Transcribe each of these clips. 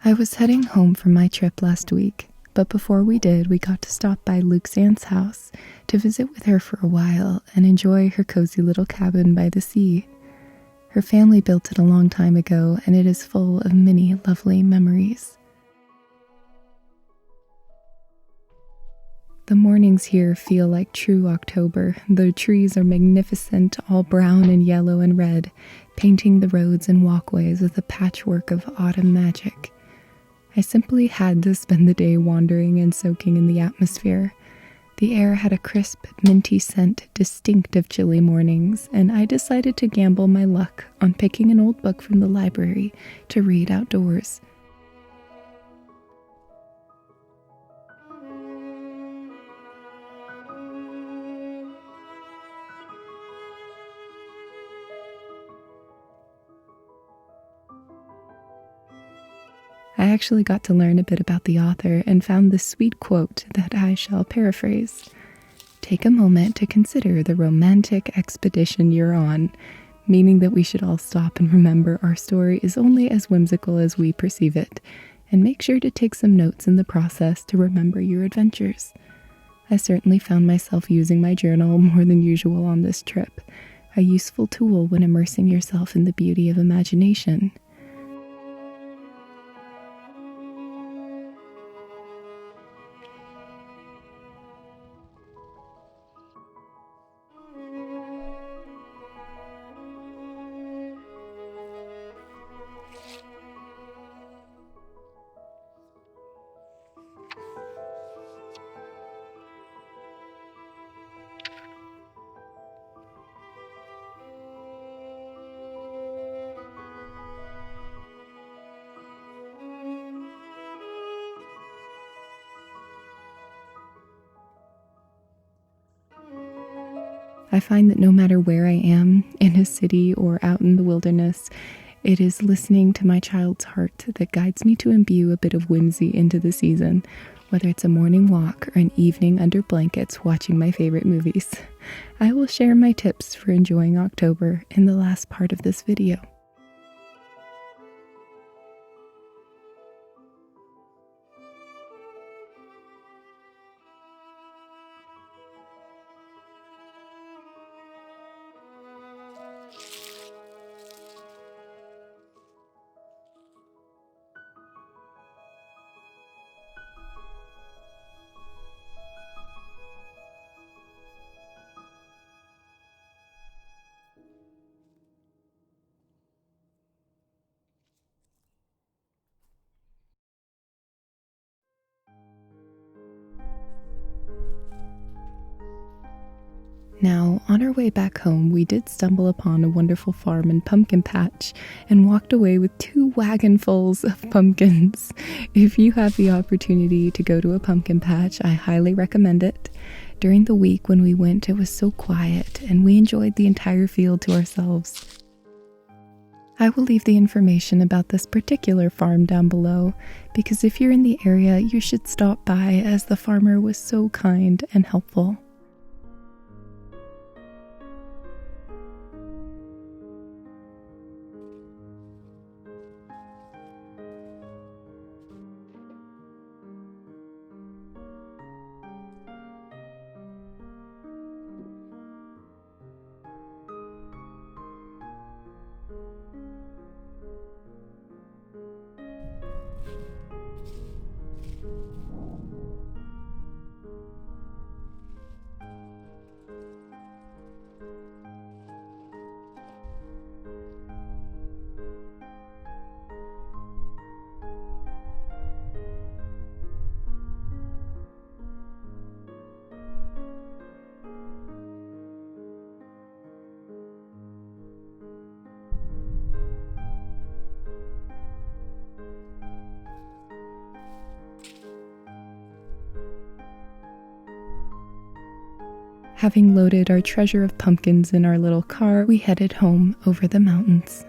I was heading home from my trip last week, but before we did, we got to stop by Luke's aunt's house to visit with her for a while and enjoy her cozy little cabin by the sea. Her family built it a long time ago, and it is full of many lovely memories. The mornings here feel like true October. The trees are magnificent, all brown and yellow and red, painting the roads and walkways with a patchwork of autumn magic. I simply had to spend the day wandering and soaking in the atmosphere. The air had a crisp, minty scent distinct of chilly mornings, and I decided to gamble my luck on picking an old book from the library to read outdoors. I actually got to learn a bit about the author and found this sweet quote that I shall paraphrase. "Take a moment to consider the romantic expedition you're on," meaning that we should all stop and remember our story is only as whimsical as we perceive it, and make sure to take some notes in the process to remember your adventures. I certainly found myself using my journal more than usual on this trip, a useful tool when immersing yourself in the beauty of imagination. I find that no matter where I am, in a city or out in the wilderness, it is listening to my child's heart that guides me to imbue a bit of whimsy into the season, whether it's a morning walk or an evening under blankets watching my favorite movies. I will share my tips for enjoying October in the last part of this video. Now, on our way back home, we did stumble upon a wonderful farm and pumpkin patch and walked away with 2 wagonfuls of pumpkins. If you have the opportunity to go to a pumpkin patch, I highly recommend it. During the week when we went, it was so quiet and we enjoyed the entire field to ourselves. I will leave the information about this particular farm down below, because if you're in the area, you should stop by as the farmer was so kind and helpful. Having loaded our treasure of pumpkins in our little car, we headed home over the mountains.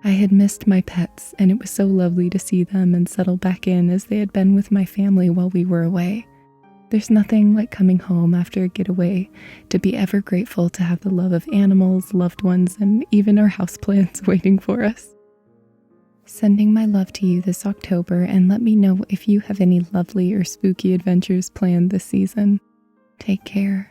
I had missed my pets, and it was so lovely to see them and settle back in as they had been with my family while we were away. There's nothing like coming home after a getaway to be ever grateful to have the love of animals, loved ones, and even our houseplants waiting for us. Sending my love to you this October, and let me know if you have any lovely or spooky adventures planned this season. Take care.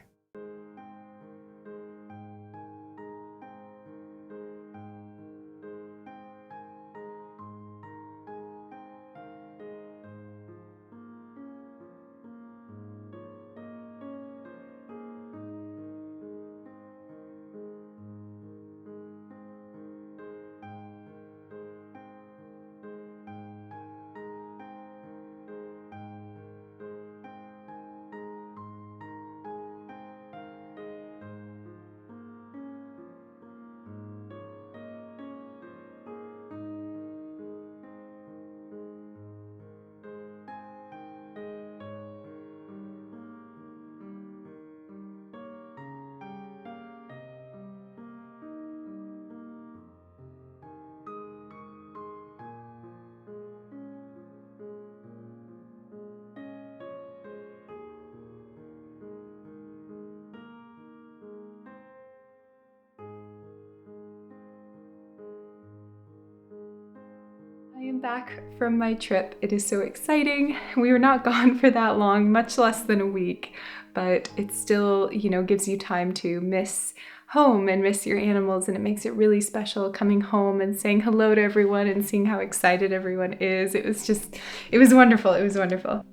I am back from my trip. It is so exciting. We were not gone for that long, much less than a week, but it still, gives you time to miss home and miss your animals, and it makes it really special coming home and saying hello to everyone and seeing how excited everyone is. It was wonderful. It was wonderful.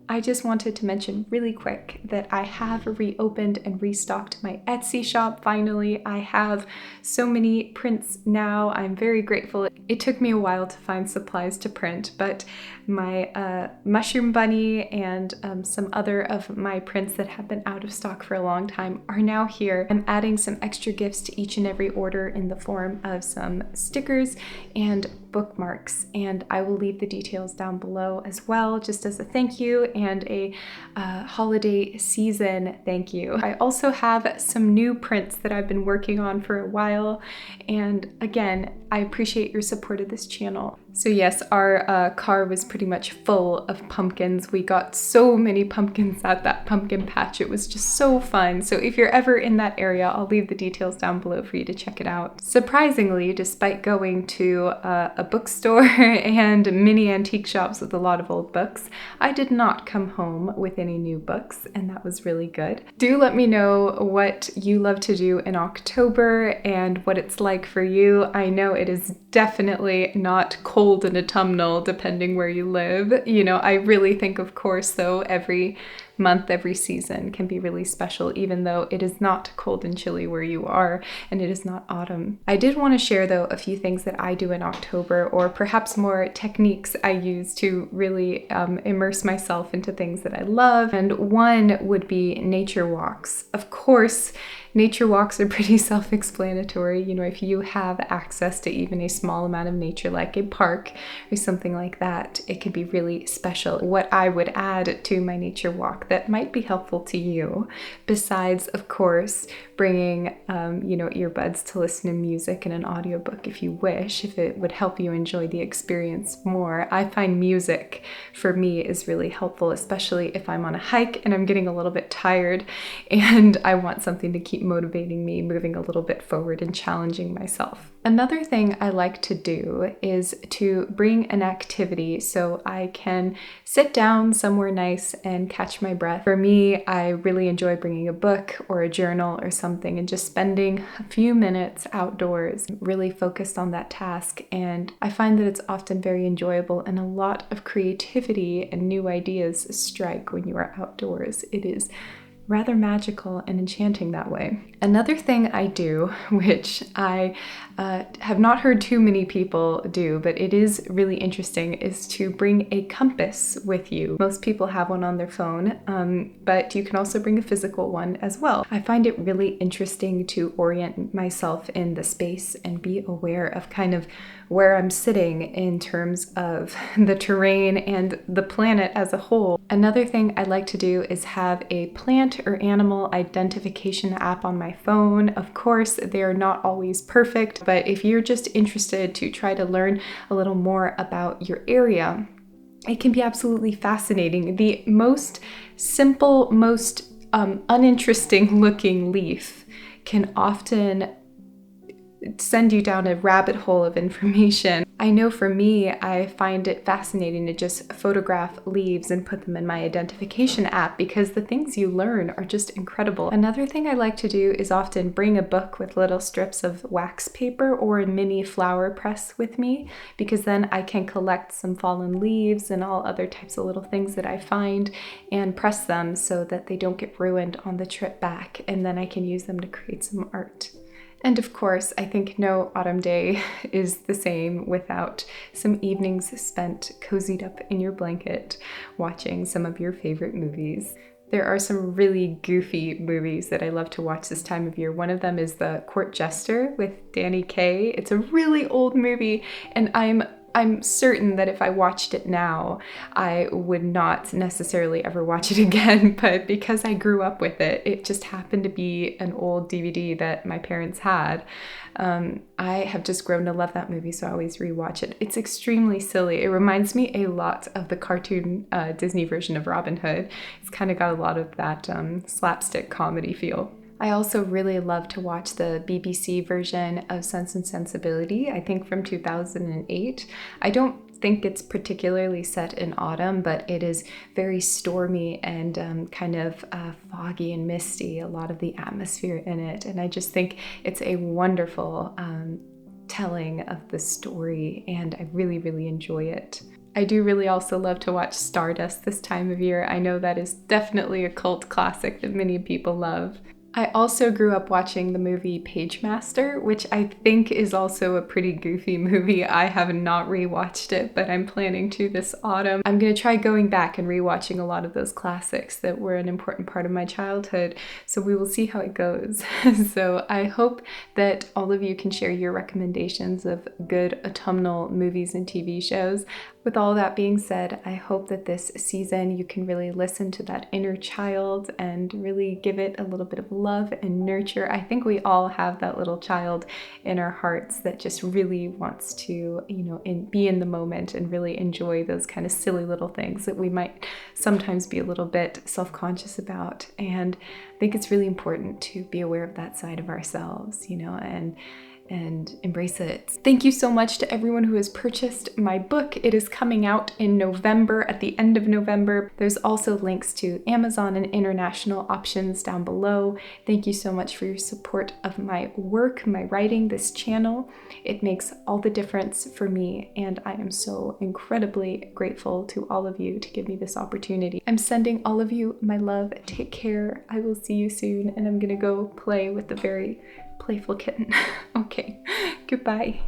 I just wanted to mention really quick that I have reopened and restocked my Etsy shop. Finally, I have so many prints now. I'm very grateful. It took me a while to find supplies to print, but my mushroom bunny and some other of my prints that have been out of stock for a long time are now here. I'm adding some extra gifts to each and every order in the form of some stickers and bookmarks, and I will leave the details down below as well, just as a thank you and a holiday season thank you. I also have some new prints that I've been working on for a while, and again, I appreciate your support of this channel. So yes, our car was pretty much full of pumpkins. We got so many pumpkins at that pumpkin patch. It was just so fun. So if you're ever in that area, I'll leave the details down below for you to check it out. Surprisingly, despite going to a bookstore and mini antique shops with a lot of old books, I did not come home with any new books, and that was really good. Do let me know what you love to do in October and what it's like for you. I know it is definitely not cold in autumnal depending where you live. I really think, of course, though, every month, every season can be really special, even though it is not cold and chilly where you are and it is not autumn. I did want to share, though, a few things that I do in October, or perhaps more techniques I use to really immerse myself into things that I love. And one would be nature walks. Of course, nature walks are pretty self-explanatory. If you have access to even a small amount of nature, like a park or something like that, it could be really special. What I would add to my nature walk that might be helpful to you, besides, of course, bringing, earbuds to listen to music and an audiobook if you wish, if it would help you enjoy the experience more. I find music, for me, is really helpful, especially if I'm on a hike and I'm getting a little bit tired and I want something to keep motivating me, moving a little bit forward and challenging myself. Another thing I like to do is to bring an activity so I can sit down somewhere nice and catch my breath. For me, I really enjoy bringing a book or a journal or something and just spending a few minutes outdoors, really focused on that task. And I find that it's often very enjoyable, and a lot of creativity and new ideas strike when you are outdoors. It is rather magical and enchanting that way. Another thing I do, which I have not heard too many people do, but it is really interesting, is to bring a compass with you. Most people have one on their phone, but you can also bring a physical one as well. I find it really interesting to orient myself in the space and be aware of kind of where I'm sitting in terms of the terrain and the planet as a whole. Another thing I like to do is have a plant or animal identification app on my phone. Of course, they are not always perfect, but if you're just interested to try to learn a little more about your area, it can be absolutely fascinating. The most simple, most uninteresting looking leaf can often send you down a rabbit hole of information. I know for me, I find it fascinating to just photograph leaves and put them in my identification app because the things you learn are just incredible. Another thing I like to do is often bring a book with little strips of wax paper or a mini flower press with me, because then I can collect some fallen leaves and all other types of little things that I find and press them so that they don't get ruined on the trip back, and then I can use them to create some art. And of course, I think no autumn day is the same without some evenings spent cozied up in your blanket watching some of your favorite movies. There are some really goofy movies that I love to watch this time of year. One of them is The Court Jester with Danny Kaye. It's a really old movie, and I'm certain that if I watched it now, I would not necessarily ever watch it again, but because I grew up with it, it just happened to be an old DVD that my parents had. I have just grown to love that movie, so I always rewatch it. It's extremely silly. It reminds me a lot of the cartoon Disney version of Robin Hood. It's kind of got a lot of that slapstick comedy feel. I also really love to watch the BBC version of Sense and Sensibility, I think from 2008. I don't think it's particularly set in autumn, but it is very stormy and kind of foggy and misty, a lot of the atmosphere in it. And I just think it's a wonderful telling of the story, and I really, really enjoy it. I do really also love to watch Stardust this time of year. I know that is definitely a cult classic that many people love. I also grew up watching the movie Pagemaster, which I think is also a pretty goofy movie. I have not rewatched it, but I'm planning to this autumn. I'm going to try going back and rewatching a lot of those classics that were an important part of my childhood, so we will see how it goes. So I hope that all of you can share your recommendations of good autumnal movies and TV shows. With all that being said, I hope that this season you can really listen to that inner child and really give it a little bit of love and nurture. I think we all have that little child in our hearts that just really wants to, be in the moment and really enjoy those kind of silly little things that we might sometimes be a little bit self-conscious about. And I think it's really important to be aware of that side of ourselves, and embrace it. Thank you so much to everyone who has purchased my book. It is coming out in November, at the end of November. There's also links to Amazon and international options down below. Thank you so much for your support of my work, my writing, this channel. It makes all the difference for me, and I am so incredibly grateful to all of you to give me this opportunity. I'm sending all of you my love. Take care. I will see you soon, and I'm gonna go play with the very playful kitten. Okay, goodbye.